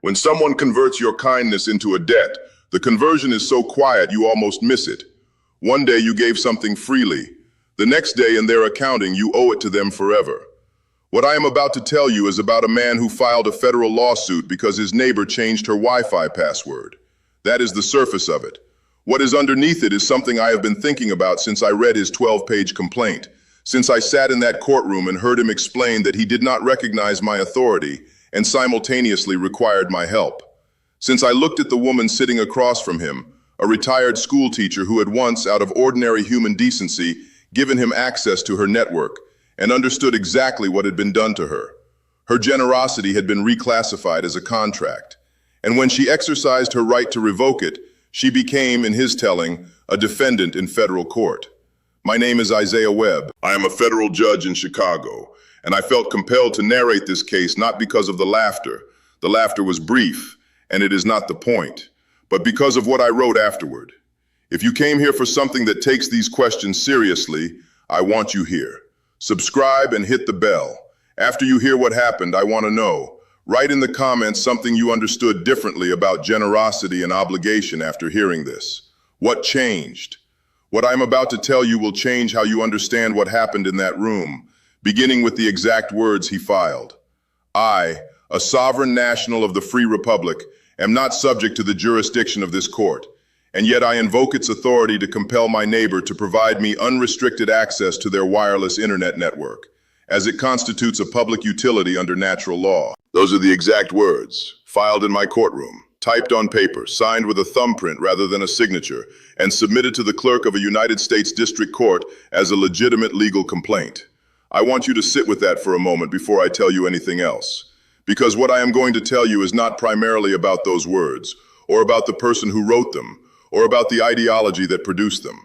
When someone converts your kindness into a debt, the conversion is so quiet you almost miss it. One day you gave something freely. The next day in their accounting you owe it to them forever. What I am about to tell you is about a man who filed a federal lawsuit because his neighbor changed her Wi-Fi password. That is the surface of it. What is underneath it is something I have been thinking about since I read his 12-page complaint, since I sat in that courtroom and heard him explain that he did not recognize my authority and simultaneously required my help. Since I looked at the woman sitting across from him, a retired school teacher who had once, out of ordinary human decency, given him access to her network and understood exactly what had been done to her. Her generosity had been reclassified as a contract, and when she exercised her right to revoke it, she became, in his telling, a defendant in federal court. My name is Isaiah Webb. I am a federal judge in Chicago, and I felt compelled to narrate this case not because of the laughter. The laughter was brief, and it is not the point, but because of what I wrote afterward. If you came here for something that takes these questions seriously, I want you here. Subscribe and hit the bell. After you hear what happened, I want to know. Write in the comments something you understood differently about generosity and obligation after hearing this. What changed? What I'm about to tell you will change how you understand what happened in that room, beginning with the exact words he filed. I, a sovereign national of the free republic, am not subject to the jurisdiction of this court, and yet I invoke its authority to compel my neighbor to provide me unrestricted access to their wireless internet network, as it constitutes a public utility under natural law. Those are the exact words, filed in my courtroom, typed on paper, signed with a thumbprint rather than a signature, and submitted to the clerk of a United States District Court as a legitimate legal complaint. I want you to sit with that for a moment before I tell you anything else, because what I am going to tell you is not primarily about those words, or about the person who wrote them, or about the ideology that produced them.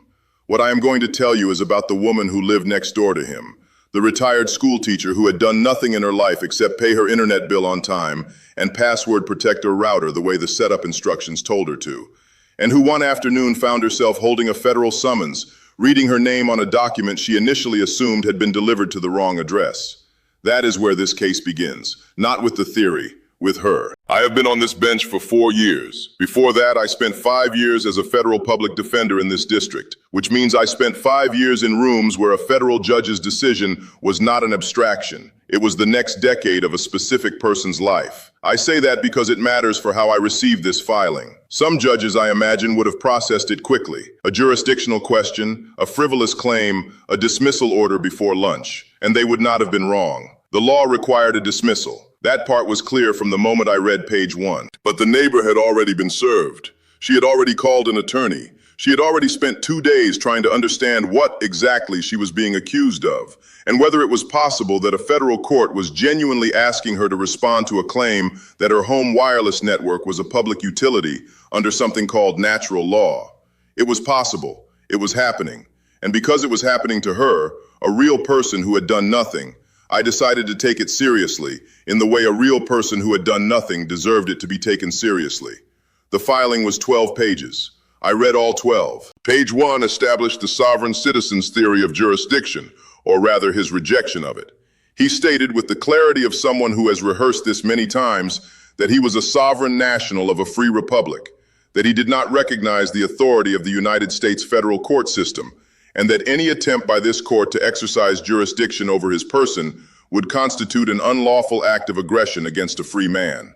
What I am going to tell you is about the woman who lived next door to him, the retired school teacher who had done nothing in her life except pay her internet bill on time and password protect her router the way the setup instructions told her to, and who one afternoon found herself holding a federal summons, reading her name on a document she initially assumed had been delivered to the wrong address. That is where this case begins, not with the theory, with her. I have been on this bench for 4 years. Before that, I spent 5 years as a federal public defender in this district, which means I spent 5 years in rooms where a federal judge's decision was not an abstraction. It was the next decade of a specific person's life. I say that because it matters for how I received this filing. Some judges, I imagine, would have processed it quickly. A jurisdictional question, a frivolous claim, a dismissal order before lunch, and they would not have been wrong. The law required a dismissal. That part was clear from the moment I read page 1. But the neighbor had already been served. She had already called an attorney. She had already spent 2 days trying to understand what exactly she was being accused of, and whether it was possible that a federal court was genuinely asking her to respond to a claim that her home wireless network was a public utility under something called natural law. It was possible. It was happening. And because it was happening to her, a real person who had done nothing, I decided to take it seriously, in the way a real person who had done nothing deserved it to be taken seriously. The filing was 12 pages. I read all 12. Page 1 established the sovereign citizen's theory of jurisdiction, or rather his rejection of it. He stated with the clarity of someone who has rehearsed this many times that he was a sovereign national of a free republic, that he did not recognize the authority of the United States federal court system, and that any attempt by this court to exercise jurisdiction over his person would constitute an unlawful act of aggression against a free man.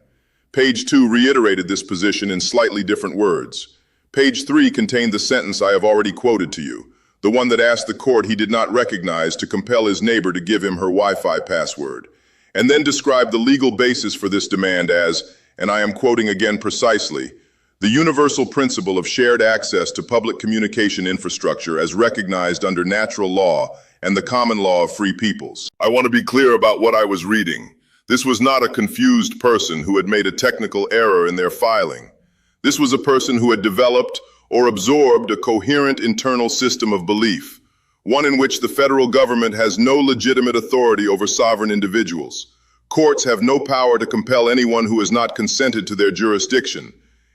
Page 2 reiterated this position in slightly different words. Page 3 contained the sentence I have already quoted to you, the one that asked the court he did not recognize to compel his neighbor to give him her Wi-Fi password, and then described the legal basis for this demand as, and I am quoting again precisely, the universal principle of shared access to public communication infrastructure as recognized under natural law and the common law of free peoples. I want to be clear about what I was reading. This was not a confused person who had made a technical error in their filing. This was a person who had developed or absorbed a coherent internal system of belief, one in which the federal government has no legitimate authority over sovereign individuals. Courts have no power to compel anyone who has not consented to their jurisdiction.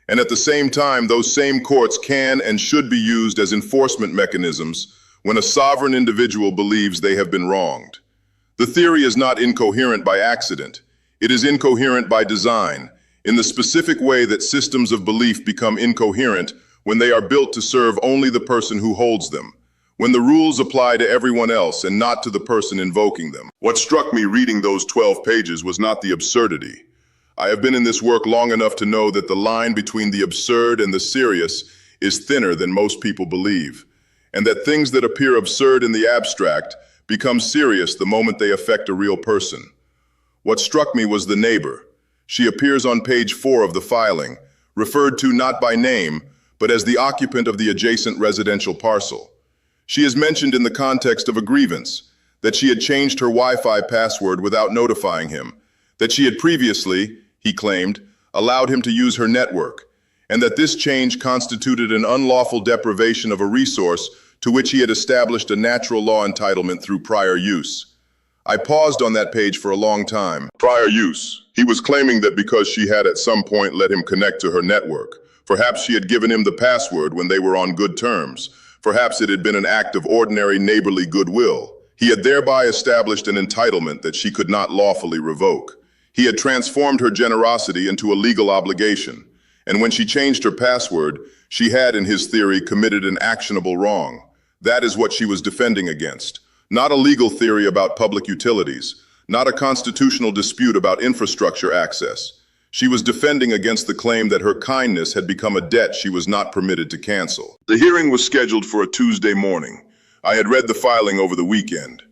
And at the same time, those same courts can and should be used as enforcement mechanisms when a sovereign individual believes they have been wronged. The theory is not incoherent by accident. It is incoherent by design. in the specific way that systems of belief become incoherent when they are built to serve only the person who holds them, when the rules apply to everyone else and not to the person invoking them. What struck me reading those 12 pages was not the absurdity. I have been in this work long enough to know that the line between the absurd and the serious is thinner than most people believe, and that things that appear absurd in the abstract become serious the moment they affect a real person. What struck me was the neighbor. She appears on page 4 of the filing, referred to not by name, but as the occupant of the adjacent residential parcel. She is mentioned in the context of a grievance, that she had changed her Wi-Fi password without notifying him, that she had previously, he claimed, allowed him to use her network, and that this change constituted an unlawful deprivation of a resource to which he had established a natural law entitlement through prior use. I paused on that page for a long time. Prior use. He was claiming that because she had at some point let him connect to her network, perhaps she had given him the password when they were on good terms. Perhaps it had been an act of ordinary neighborly goodwill. He had thereby established an entitlement that she could not lawfully revoke. He had transformed her generosity into a legal obligation, and when she changed her password, she had, in his theory, committed an actionable wrong. That is what she was defending against. Not a legal theory about public utilities, not a constitutional dispute about infrastructure access. She was defending against the claim that her kindness had become a debt she was not permitted to cancel. The hearing was scheduled for a Tuesday morning. I had read the filing over the weekend.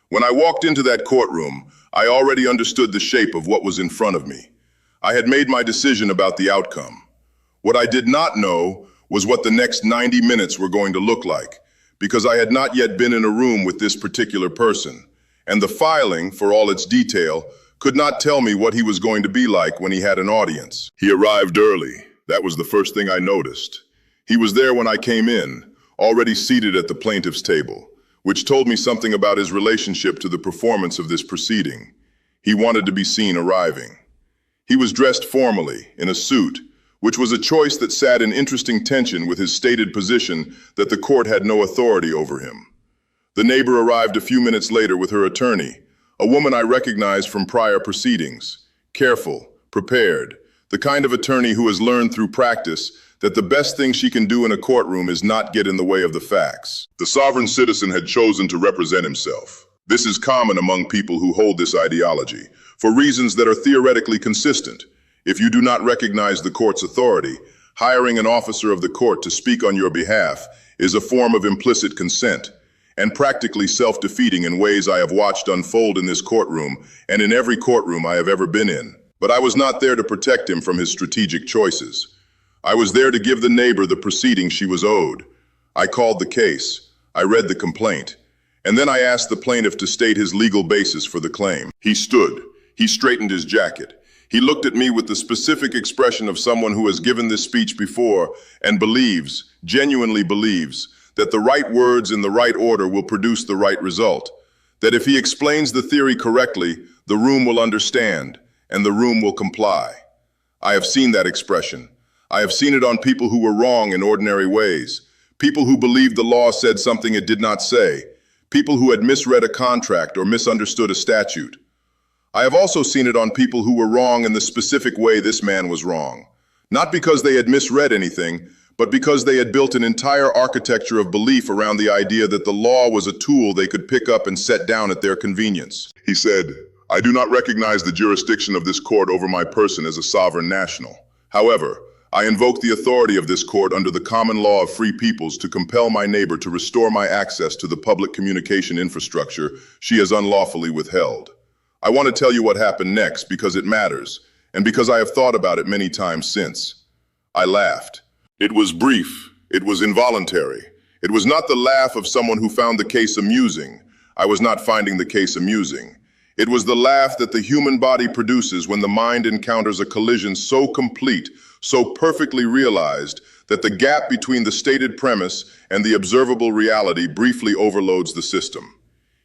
When I walked into that courtroom, I already understood the shape of what was in front of me. I had made my decision about the outcome. What I did not know was what the next 90 minutes were going to look like, because I had not yet been in a room with this particular person, and the filing, for all its detail, could not tell me what he was going to be like when he had an audience. He arrived early. That was the first thing I noticed. He was there when I came in, already seated at the plaintiff's table, which told me something about his relationship to the performance of this proceeding. He wanted to be seen arriving. He was dressed formally, in a suit, which was a choice that sat in interesting tension with his stated position that the court had no authority over him. The neighbor arrived a few minutes later with her attorney, a woman I recognized from prior proceedings, careful, prepared, the kind of attorney who has learned through practice that the best thing she can do in a courtroom is not get in the way of the facts. The sovereign citizen had chosen to represent himself. This is common among people who hold this ideology, for reasons that are theoretically consistent. If you do not recognize the court's authority, hiring an officer of the court to speak on your behalf is a form of implicit consent, and practically self-defeating in ways I have watched unfold in this courtroom and in every courtroom I have ever been in. But I was not there to protect him from his strategic choices. I was there to give the neighbor the proceeding she was owed. I called the case. I read the complaint. And then I asked the plaintiff to state his legal basis for the claim. He stood. He straightened his jacket. He looked at me with the specific expression of someone who has given this speech before and believes, genuinely believes, that the right words in the right order will produce the right result. That if he explains the theory correctly, the room will understand, and the room will comply. I have seen that expression. I have seen it on people who were wrong in ordinary ways, people who believed the law said something it did not say, people who had misread a contract or misunderstood a statute. I have also seen it on people who were wrong in the specific way this man was wrong, not because they had misread anything, but because they had built an entire architecture of belief around the idea that the law was a tool they could pick up and set down at their convenience. He said, "I do not recognize the jurisdiction of this court over my person as a sovereign national. However, I invoke the authority of this court under the common law of free peoples to compel my neighbor to restore my access to the public communication infrastructure she has unlawfully withheld. I want to tell you what happened next because it matters, and because I have thought about it many times since." I laughed. It was brief. It was involuntary. It was not the laugh of someone who found the case amusing. I was not finding the case amusing. It was the laugh that the human body produces when the mind encounters a collision so complete, so perfectly realized, that the gap between the stated premise and the observable reality briefly overloads the system.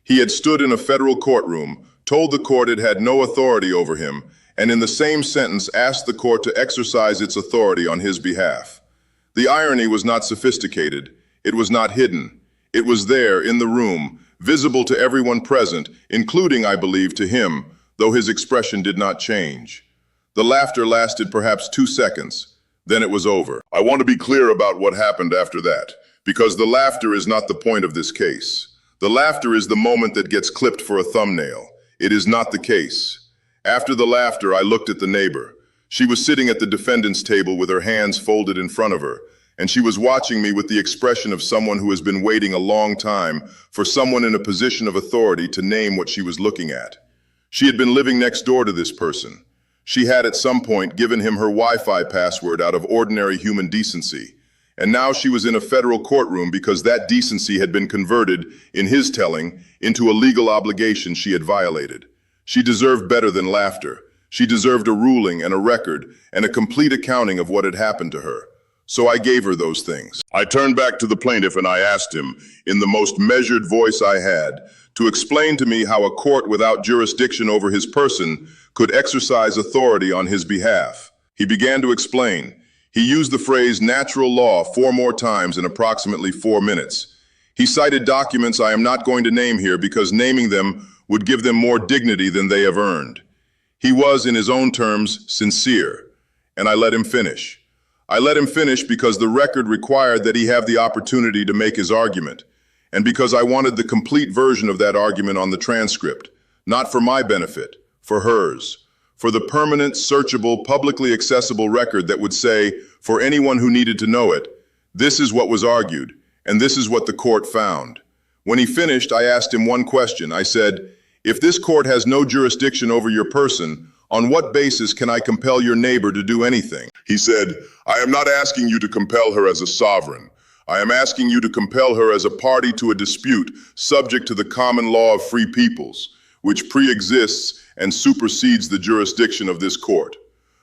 He had stood in a federal courtroom, told the court it had no authority over him, and in the same sentence asked the court to exercise its authority on his behalf. The irony was not sophisticated. It was not hidden. It was there, in the room, visible to everyone present, including, I believe, to him, though his expression did not change. The laughter lasted perhaps 2 seconds. Then it was over. I want to be clear about what happened after that, because the laughter is not the point of this case. The laughter is the moment that gets clipped for a thumbnail. It is not the case. After the laughter, I looked at the neighbor. She was sitting at the defendant's table with her hands folded in front of her, and she was watching me with the expression of someone who has been waiting a long time for someone in a position of authority to name what she was looking at. She had been living next door to this person. She had at some point given him her Wi-Fi password out of ordinary human decency, and now she was in a federal courtroom because that decency had been converted, in his telling, into a legal obligation she had violated. She deserved better than laughter. She deserved a ruling and a record and a complete accounting of what had happened to her. So I gave her those things. I turned back to the plaintiff and I asked him, in the most measured voice I had, to explain to me how a court without jurisdiction over his person could exercise authority on his behalf. He began to explain. He used the phrase natural law 4 more times in approximately 4 minutes. He cited documents I am not going to name here because naming them would give them more dignity than they have earned. He was, in his own terms, sincere, and I let him finish. I let him finish because the record required that he have the opportunity to make his argument, and because I wanted the complete version of that argument on the transcript, not for my benefit, for hers, for the permanent, searchable, publicly accessible record that would say, for anyone who needed to know it, this is what was argued, and this is what the court found. When he finished, I asked him one question. I said, if this court has no jurisdiction over your person, on what basis can I compel your neighbor to do anything? He said, I am not asking you to compel her as a sovereign. I am asking you to compel her as a party to a dispute subject to the common law of free peoples, which pre-exists and supersedes the jurisdiction of this court.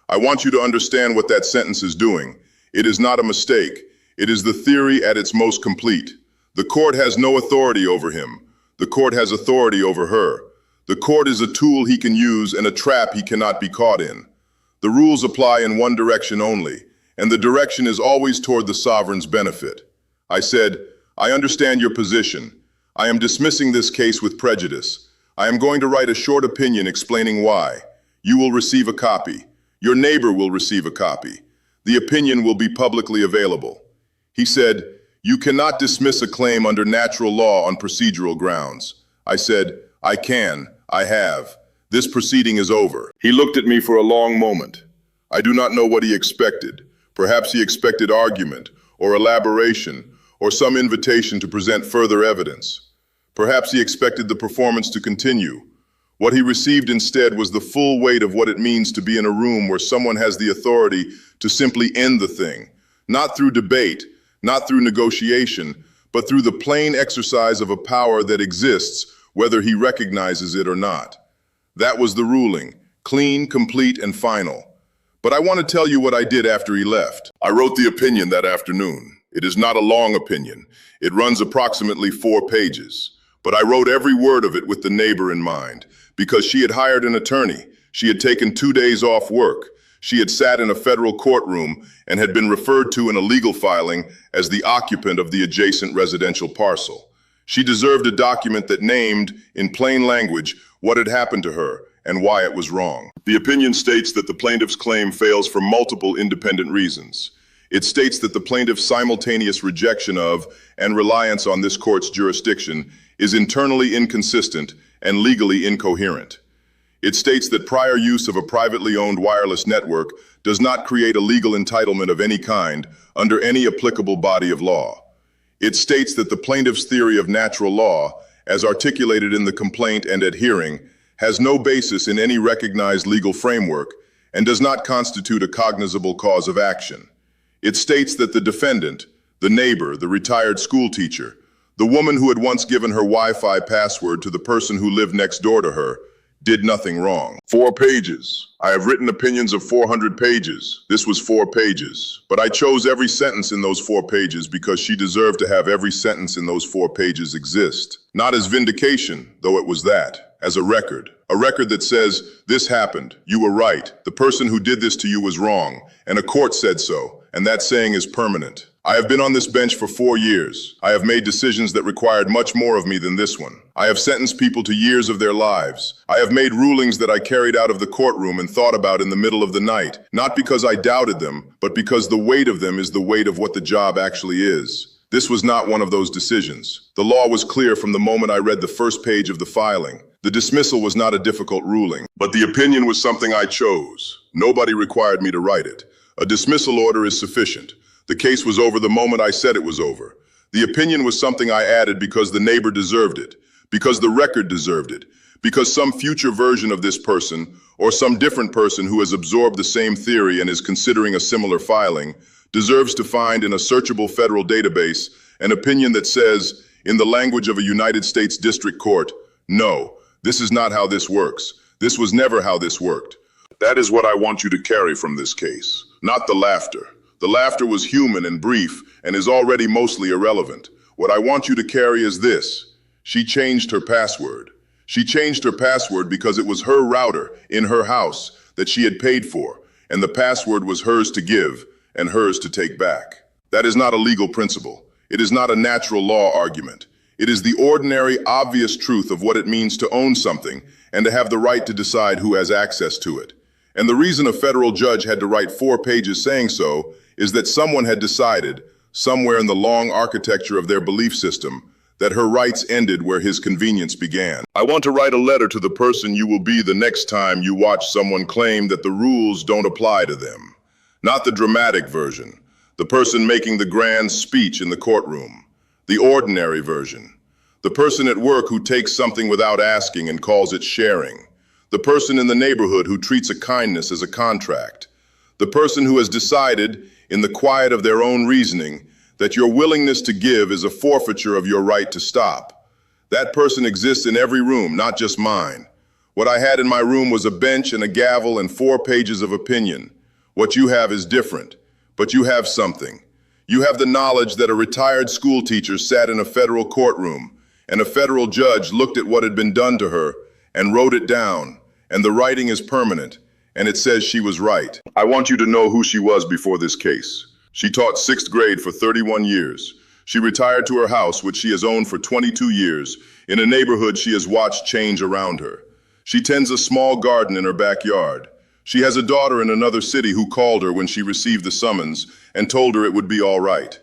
I want you to understand what that sentence is doing. It is not a mistake. It is the theory at its most complete. The court has no authority over him. The court has authority over her. The court is a tool he can use and a trap he cannot be caught in. The rules apply in one direction only, and the direction is always toward the sovereign's benefit. I said, I understand your position. I am dismissing this case with prejudice. I am going to write a short opinion explaining why. You will receive a copy. Your neighbor will receive a copy. The opinion will be publicly available. He said, you cannot dismiss a claim under natural law on procedural grounds. I said, I can. I have. This proceeding is over. He looked at me for a long moment. I do not know what he expected. Perhaps he expected argument, or elaboration, or some invitation to present further evidence. Perhaps he expected the performance to continue. What he received instead was the full weight of what it means to be in a room where someone has the authority to simply end the thing, not through debate, not through negotiation, but through the plain exercise of a power that exists, whether he recognizes it or not. That was the ruling, clean, complete, and final. But I want to tell you what I did after he left. I wrote the opinion that afternoon. It is not a long opinion. It runs approximately 4 pages. But I wrote every word of it with the neighbor in mind, because she had hired an attorney. She had taken 2 days off work. She had sat in a federal courtroom and had been referred to in a legal filing as the occupant of the adjacent residential parcel. She deserved a document that named, in plain language, what had happened to her and why it was wrong. The opinion states that the plaintiff's claim fails for multiple independent reasons. It states that the plaintiff's simultaneous rejection of and reliance on this court's jurisdiction is internally inconsistent and legally incoherent. It states that prior use of a privately owned wireless network does not create a legal entitlement of any kind under any applicable body of law. It states that the plaintiff's theory of natural law, as articulated in the complaint and at hearing, has no basis in any recognized legal framework and does not constitute a cognizable cause of action. It states that the defendant, the neighbor, the retired school teacher, the woman who had once given her Wi-Fi password to the person who lived next door to her, did nothing wrong. 4 pages. I have written opinions of 400 pages. This was 4 pages. But I chose every sentence in those 4 pages because she deserved to have every sentence in those 4 pages exist. Not as vindication, though it was that, as a record. A record that says, this happened, you were right, the person who did this to you was wrong, and a court said so, and that saying is permanent. I have been on this bench for 4 years. I have made decisions that required much more of me than this one. I have sentenced people to years of their lives. I have made rulings that I carried out of the courtroom and thought about in the middle of the night, not because I doubted them, but because the weight of them is the weight of what the job actually is. This was not one of those decisions. The law was clear from the moment I read the first page of the filing. The dismissal was not a difficult ruling, but the opinion was something I chose. Nobody required me to write it. A dismissal order is sufficient. The case was over the moment I said it was over. The opinion was something I added because the neighbor deserved it, because the record deserved it, because some future version of this person, or some different person who has absorbed the same theory and is considering a similar filing, deserves to find in a searchable federal database an opinion that says, in the language of a United States District Court, no, this is not how this works. This was never how this worked. That is what I want you to carry from this case, not the laughter. The laughter was human and brief and is already mostly irrelevant. What I want you to carry is this. She changed her password. She changed her password because it was her router in her house that she had paid for, and the password was hers to give and hers to take back. That is not a legal principle. It is not a natural law argument. It is the ordinary, obvious truth of what it means to own something and to have the right to decide who has access to it. And the reason a federal judge had to write 4 pages saying so is that someone had decided, somewhere in the long architecture of their belief system, that her rights ended where his convenience began. I want to write a letter to the person you will be the next time you watch someone claim that the rules don't apply to them. Not the dramatic version, the person making the grand speech in the courtroom. The ordinary version, the person at work who takes something without asking and calls it sharing. The person in the neighborhood who treats a kindness as a contract. The person who has decided, in the quiet of their own reasoning, that your willingness to give is a forfeiture of your right to stop. That person exists in every room, not just mine. What I had in my room was a bench and a gavel and 4 pages of opinion. What you have is different, but you have something. You have the knowledge that a retired school teacher sat in a federal courtroom, and a federal judge looked at what had been done to her and wrote it down, and the writing is permanent, and it says she was right. I want you to know who she was before this case. She taught 6th grade for 31 years. She retired to her house, which she has owned for 22 years, in a neighborhood she has watched change around her. She tends a small garden in her backyard. She has a daughter in another city who called her when she received the summons and told her it would be all right.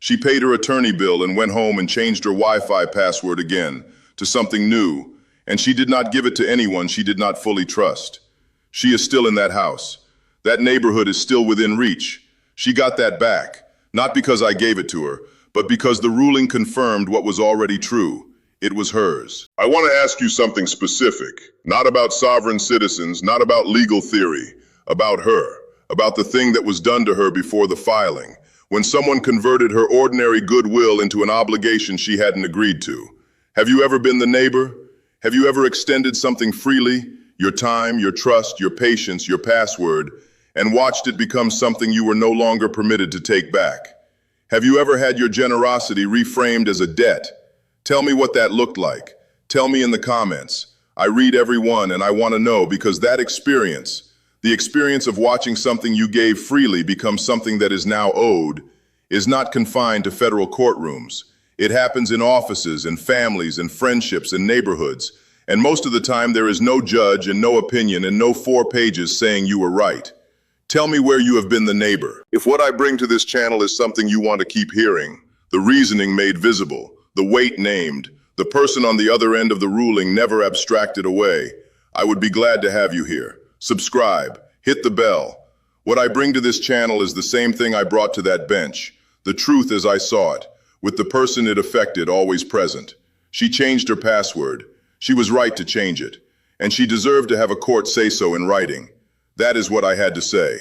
She paid her attorney bill and went home and changed her Wi-Fi password again to something new, and she did not give it to anyone she did not fully trust. She is still in that house. That neighborhood is still within reach. She got that back, not because I gave it to her, but because the ruling confirmed what was already true. It was hers. I want to ask you something specific, not about sovereign citizens, not about legal theory, about her, about the thing that was done to her before the filing, when someone converted her ordinary goodwill into an obligation she hadn't agreed to. Have you ever been the neighbor? Have you ever extended something freely, your time, your trust, your patience, your password, and watched it become something you were no longer permitted to take back? Have you ever had your generosity reframed as a debt? Tell me what that looked like. Tell me in the comments. I read every one and I want to know, because that experience, the experience of watching something you gave freely become something that is now owed, is not confined to federal courtrooms. It happens in offices and families and friendships and neighborhoods. And most of the time there is no judge and no opinion and no 4 pages saying you were right. Tell me where you have been the neighbor. If what I bring to this channel is something you want to keep hearing, the reasoning made visible, the weight named, the person on the other end of the ruling never abstracted away, I would be glad to have you here. Subscribe, hit the bell. What I bring to this channel is the same thing I brought to that bench, the truth as I saw it, with the person it affected always present. She changed her password. She was right to change it, and she deserved to have a court say so in writing. That is what I had to say.